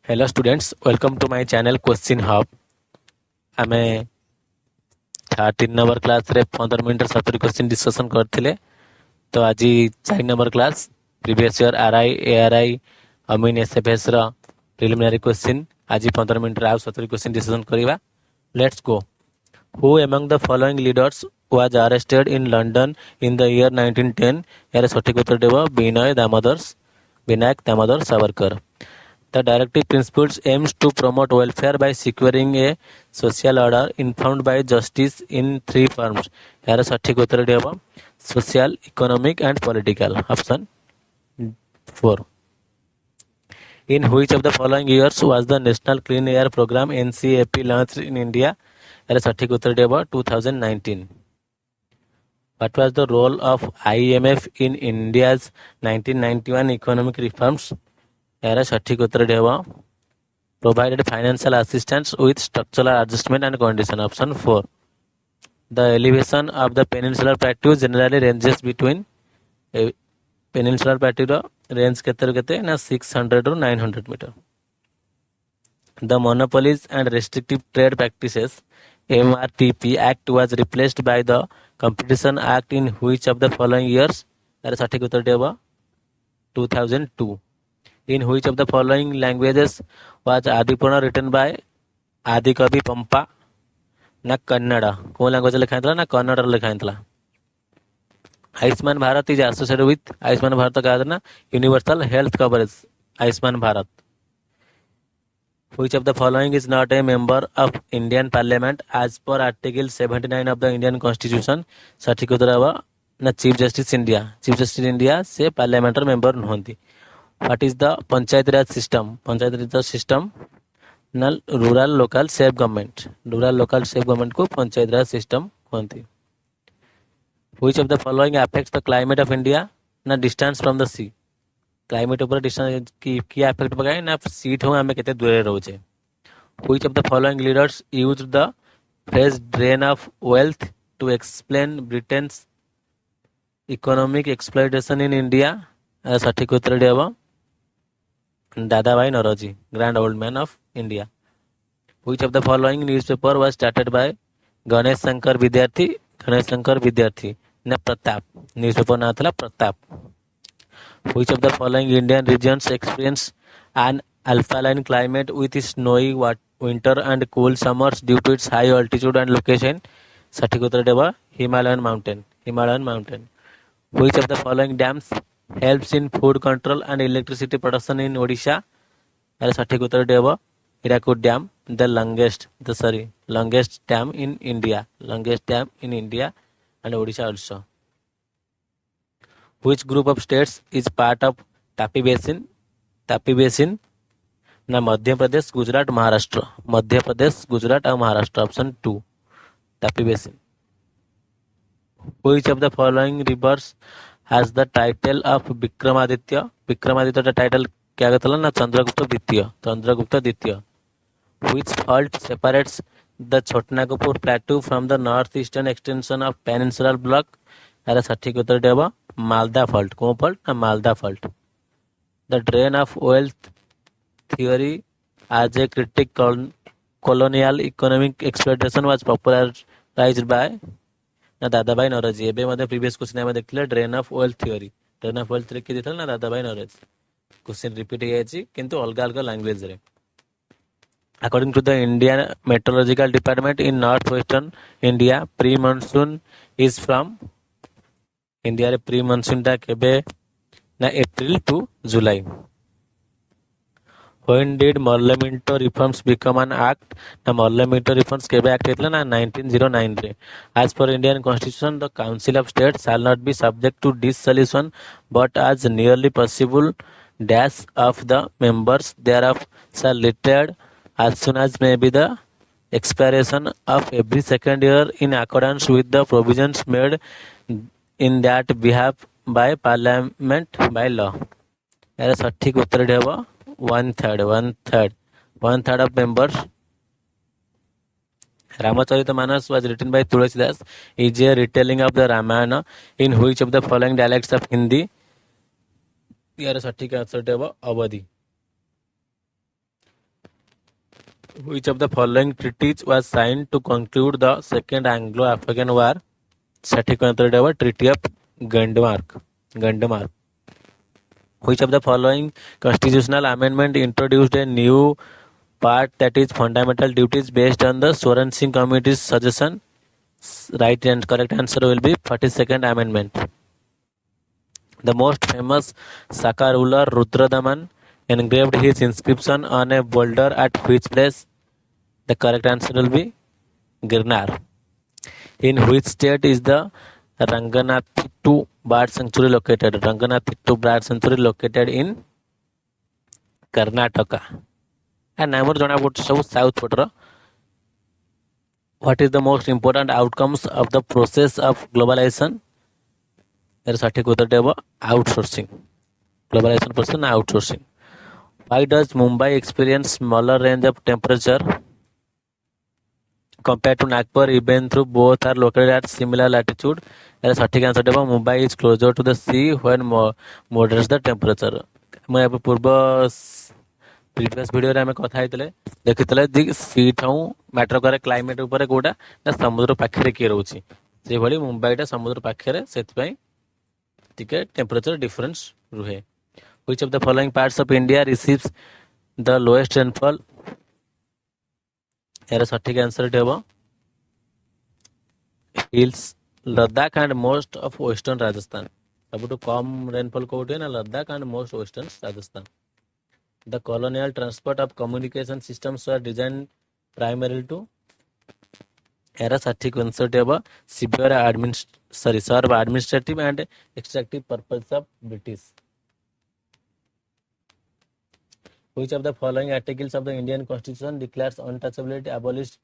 Hello students, welcome to my channel question hub. आमे 13 number class रे 15 minute 70 question discussion करथिले। तो आज 4 number class previous year RI ARI Amin SFS रा preliminary question आज 15 minute रे 70 क्वेश्चन डिस्कशन करिवा। Let's go. Who among the following leaders was arrested in London in the year 1910? यार सठिक उत्तर देबो Vinayak Damodar Savarkar. The directive principles aims to promote welfare by securing a social order informed by justice in three forms. यार सठिक उत्तर देबो social, economic and political. Option 4. In which of the following years was the National Clean Air Program NCAP launched in India? यार सठिक उत्तर देबो 2019. What was the role of IMF in India's 1991 economic reforms? यार सठिक उत्तर देबो provided financial assistance with structural adjustment and condition. Option 4. The elevation of the peninsular plateau generally ranges between peninsular plateau range केते ना 600 to 900 meter. The Monopolies and Restrictive Trade Practices MRTP Act was replaced by the Competition Act in which of the following years? यार सठिक उत्तर देबो 2002. In which of the following languages was Adipurna written by Adikavi Pampa? ना कन्नड़ कौन language लिखा है ना कन्नड़ लिखा है। Ayushman Bharat is associated with Ayushman Bharat का ना universal health coverage Ayushman Bharat. Which of the following is not a member of Indian Parliament as per Article 79 of the Indian Constitution? सठिक उत्तर होगा ना चीफ जस्टिस इंडिया से पार्लियामेंटर मेंबर नहंती। What is the panchayat raj system? Panchayat raj system ना rural local self government को panchayat raj system कहते। Which of the following affects the climate of India? ना distance from the sea climate ऊपर डिस्टेंस की अफेक्ट पकाए ना सीट हो आमे केते दूर रोचे। Which of the following leaders used the phrase drain of wealth to explain Britain's economic exploitation in India? सठिक उत्तर देबो Dadabhai Naoroji, grand old man of India. Which of the following newspaper was started by Ganesh Shankar Vidyarthi ने Pratap newspaper ना था Pratap. Which of the following Indian regions experience an alkaline climate with snowy winter and cool summers due to its high altitude and location? सठिक उत्तर देबो Himalayan mountain. Which of the following dams helps in flood control and electricity production in Odisha? यार सठिक उत्तर देबो Hirakud Dam, the longest dam in India and Odisha also. Which group of states is part of Tapi Basin? ना मध्य प्रदेश, गुजरात, महाराष्ट्र। और Maharashtra. Option 2 Tapi Basin. Which of the following rivers has the title of Vikramaditya? का title क्या कहता ना चंद्रगुप्त द्वितीय। Which fault separates the Chotnagpur plateau from the northeastern extension of peninsular block? यार सठिक उत्तर देबो मालदा फॉल्ट। कौन फॉल्ट ना Malda fault. The drain of wealth theory as a critic colonial economic exploitation was popularized by ना दादाभाई नौरोजी। एबे मध्ये प्रीवियस क्वेश्चन में देखले ड्रेन ऑफ वेल्थ थ्योरी के दिथल ना दादाभाई नौरोजी। क्वेश्चन रिपीट हो जायछि किंतु अलग लैंग्वेज रे। According to the Indian Meteorological Department in northwestern India, pre-monsoon is from India रे pre-monsoon टा केबे ना April to July. When did Parliamentary reforms become an act? ना Parliamentary reforms केबे act हेतला ना 1909 रे। As per Indian Constitution, the Council of State shall not be subject to dissolution, but as nearly possible dash of the members thereof shall retire as soon as may be the expiration of every second year in accordance with the provisions made in that behalf by Parliament by law. यार सठिक उत्तर देबो 1/3 of members. Ramacharita was written by Tulsidas is a retelling of the Ramayana in which of the following dialects of Hindi? यार सठिक उत्तर देबो अवधी। Which of the following treaties was signed to conclude the Second Anglo-African War? ସଠିକ ଆନ୍ସରଟି ହେବ Treaty of Gandemark. Which of the following constitutional amendment introduced a new part, that is fundamental duties based on the Soren Singh Committee's suggestion? Right and correct answer will be 42nd Amendment. The most famous Saka ruler Rudradaman engraved his inscription on a boulder at which place? The correct answer will be Girnar. In which state is the Ranganathitu Bird Sanctuary located? Ranganathitu Bird Sanctuary located in Karnataka. And now jana pଡୁଛି ସବୁ south ପଟର. What is the most important outcomes of the process of globalization? ଏର ସଠିକ ଉତ୍ତରଟି ହେବ outsourcing. Globalization process na outsourcing. Why does Mumbai experience smaller range of temperature compared to Nagpur, even though both are located at similar latitude? ଏର ସଠିକ ଆନ୍ସରଟି ହେବ Mumbai is closer to the sea when moderates the temperature. ମୁଁ ଏବେ ପୂର୍ବ previous ଭିଡ଼ିଓରେ ଆମେ କଥା ହେଇଥିଲେ ଦେଖିଥିଲେ ଯେ ସି ଠାଉ ମ୍ୟାଟର କରେ କ୍ଲାଇମେଟ୍ ଉପରେ କୋଉଟା ନା ସମୁଦ୍ର ପାଖରେ କିଏ ରହୁଛି, ସେଭଳି ମୁମ୍ବାଇଟା ସମୁଦ୍ର ପାଖରେ, ସେଥିପାଇଁ ଟିକେ ଟେମ୍ପରେଚର ଡିଫରେନ୍ସ ରୁହେ. Which of the following parts of India receives the lowest rainfall? ଏହାର ସଠିକ ଆନ୍ସରଟି ହେବ hills, Ladakh and most of western Rajasthan. ସବୁଠୁ କମ୍ ରେନଫଲ୍ କୋଉଠି ନା Ladakh and most western Rajasthan. The colonial transport of communication systems were designed primarily to? ଏହାର ସଠିକ ଆନ୍ସରଟି ହେବ serve administrative and extractive purpose of British. Which of the following articles of the Indian Constitution declares untouchability, abolished,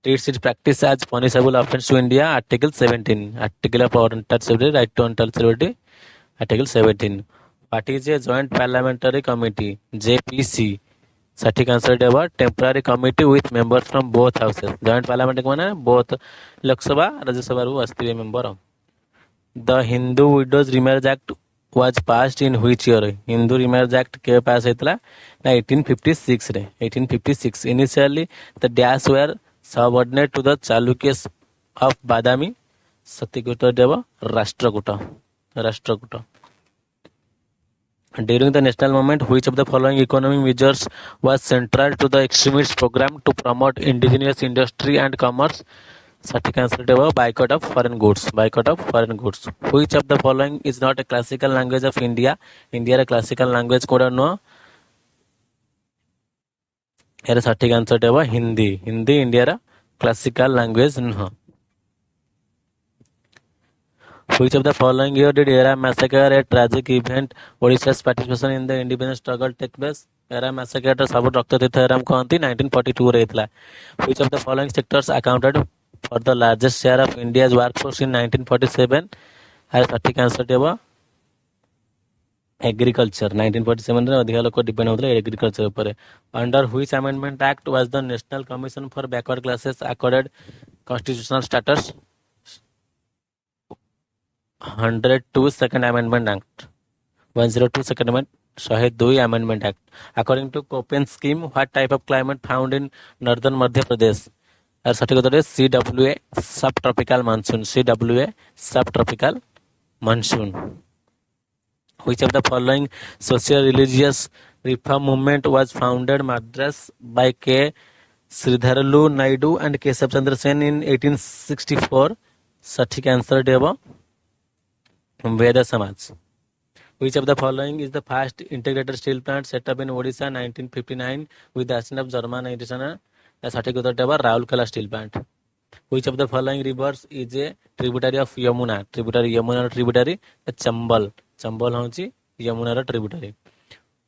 treats its practice as punishable offense to India? Article 17. Article of untouchability, right to untouchability, Article 17. What is a joint parliamentary committee? JPC. सठिक answer देवा temporary committee with members from both houses. Joint parliament माने both Lok Sabha Rajya Sabha रु आस्थिबे member. The Hindu widows remarriage act was passed in which year? Hindu remarriage act के पास हेतला ना 1856 रे. 1856. Initially the dash were subordinate to the Chalukyas of Badami. सठिक उत्तर देवा Rashtrakuta. During the national movement, which of the following economic measures was central to the extremist program to promote indigenous industry and commerce? सठिक answer देवा boycott of foreign goods. Which of the following is not a classical language of India? India रे classical language कोड़ा नो. एरे सठिक answer देवा Hindi. India रा classical language नो. Which of the following year did Era massacre, a tragic event, Odisha's participation in the independence struggle take place? Era massacre टा सब रक्ततीर्थ एराम कहती 1942 रे हेतला. Which of the following sectors accounted for the largest share of India's workforce in 1947? Are सठिक answer देवा agriculture. 1947 रे अधिक लोक depend होतले agriculture ऊपर. Under which amendment act was the National Commission for Backward Classes accorded constitutional status? 102 Second Amendment Act. 102 Second Amendment 102 Amendment Act. According to Köppen scheme, what type of climate found in northern Madhya Pradesh? और सठिक उत्तर है CWA subtropical monsoon. CWA subtropical monsoon. Which of the following social religious reform movement was founded Madras by K. Sridharlu Naidu and Keshav Chandra Sen in 1864? सठिक answer देवा Veda Samaj. Which of the following is the first integrated steel plant set up in Odisha 1959 with the assistance of German International? The सठिक उत्तर देवा Raulkela steel plant. Which of the following rivers is a tributary of Yamuna? Tributary Chambal. Chambal होची Yamuna रा tributary.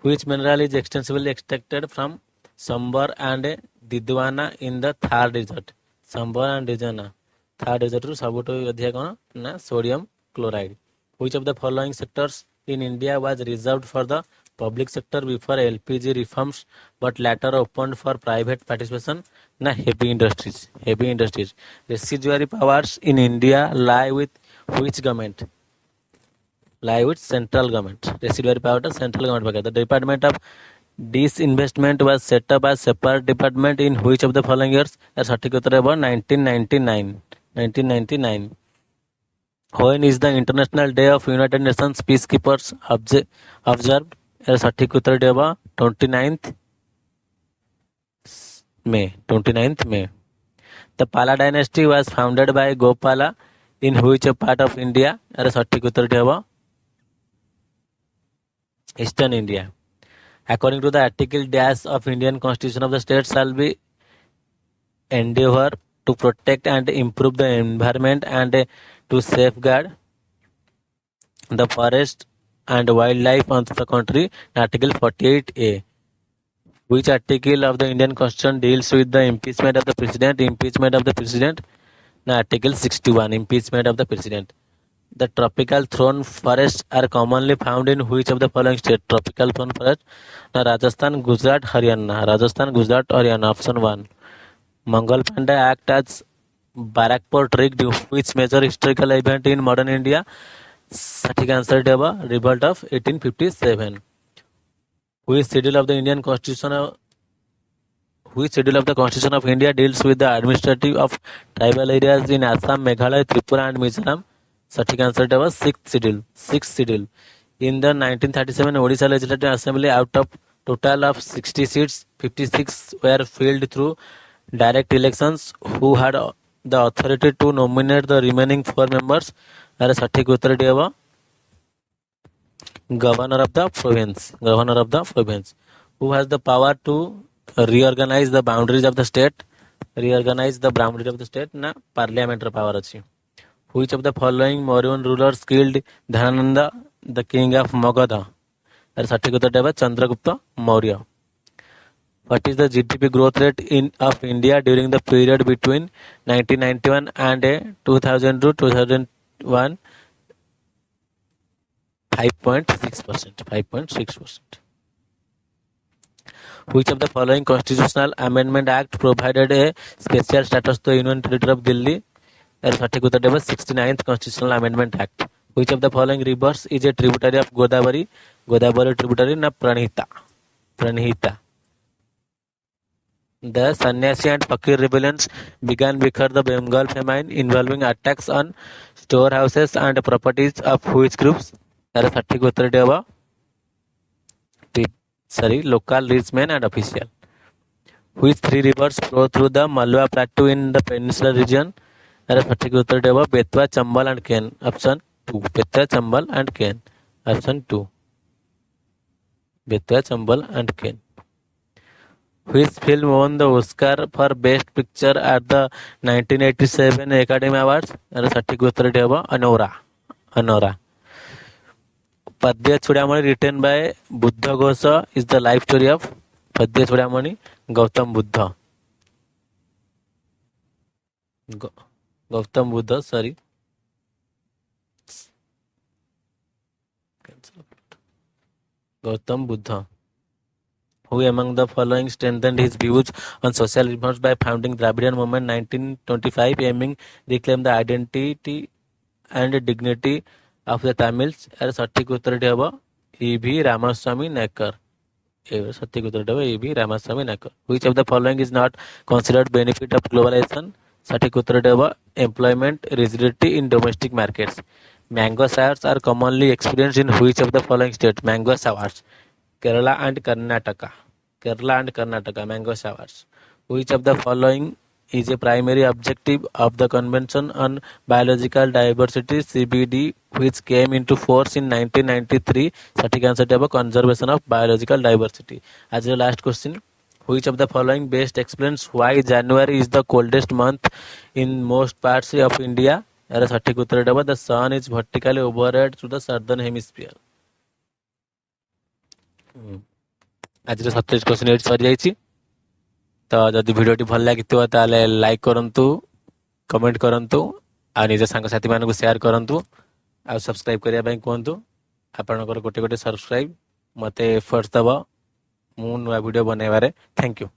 Which mineral is extensively extracted from Sambar and Didwana in the Thar desert? Sambar and Didwana Thar desert ru सबुठु अधिक कोन ना sodium chloride. Which of the following sectors in India was reserved for the public sector before LPG reforms but later opened for private participation? Na heavy industries. Residuary powers in India lie with which government? Lie with central government. Residuary power to central government. The Department of Disinvestment was set up as separate department in which of the following years? এর সঠিক উত্তর হবে 1999. When is the International Day of United Nations Peacekeepers observed? এর সঠিক উত্তরটি হবে 29th May. The Pala dynasty was founded by Gopala in which part of India? এর সঠিক উত্তরটি হবে Eastern India. According to the article dash of Indian Constitution of the state shall be endeavor to protect and improve the environment and to safeguard the forest and wildlife of the country. Article 48A. Which article of the Indian Constitution deals with the impeachment of the president? Article 61. Impeachment of the president. The tropical thorn forests are commonly found in which of the following state? Tropical thorn forest. Rajasthan, Gujarat, Haryana. Option 1. Mangal Pandey act as Barakpur trigged which major historical event in modern India? Sathik answer deba revolt of 1857. Which schedule of the Constitution of India deals with the administrative of tribal areas in Assam, Meghalaya, Tripura and Mizoram? Sathik answer deba sixth schedule. In the 1937 Odisha Legislative Assembly, out of total of 60 seats, 56 were filled through direct elections. Who had the authority to nominate the remaining 4 members? Are sathik uttar deba governor of the province. Who has the power to reorganize the boundaries of the state? Na parliamentary power achi. Which of the following Mauryan rulers killed Dhanananda, the king of Magadha? Are sathik uttar deba Chandragupta Maurya. What is the GDP growth rate of India during the period between 1991 and 2000 to 2001? 5.6%. Which of the following constitutional amendment act provided a special status to the Union Territory of Delhi? Er sathik uttar deba 69th Constitutional Amendment Act. Which of the following rivers is a tributary of Godavari? Tributary na Pranhita. The Sannyasi and Fakir rebellions began before the Bengal famine, involving attacks on storehouses and properties of which groups? Are sathik uttar deba local rich men and official. Which 3 rivers flow through the Malwa Plateau in the peninsular region? Are sathik uttar deba Betwa, Chambal and Ken. Option 2. Betwa, Chambal and Ken. Option 2. Betwa, Chambal and Ken. Which film won the Oscar for Best Picture at the 1987 Academy Awards? Are sathik uttar deba Anora. Padya Chudamani, written by Buddha Ghosa, is the life story of Padya Chudamani, Gautam Buddha. Gautam Buddha. Who among the following strengthened his views on social reforms by founding Dravidian movement 1925, aiming reclaim the identity and dignity of the Tamils? Are sathik uttar deba E.V. Ramaswamy Naikar. Which of the following is not considered benefit of globalization? Sathik uttar deba employment rigidity in domestic markets. Mango showers are commonly experienced in which of the following states? Mango showers. Kerala and Karnataka mango showers. Which of the following is a primary objective of the Convention on Biological Diversity CBD, which came into force in 1993? Sathik answer deba conservation of biological diversity. As the last question, which of the following best explains why January is the coldest month in most parts of India? Are sathik uttar deba the sun is vertically overhead to the southern hemisphere. आज 27 question eight सरी जाइए। तो जदि भिडियोटी भल लगी ताले like करंतु, comment करंतु, आ निज सांगसाथी मानक शेयर करंतु, आ सब्सक्राइब करिया ପାଇଁ कहंतु। आपनकर गोटे गोटे सब्सक्राइब मते एफर्ट्स दबा मु नुआ वीडियो बनाइबारे। Thank you.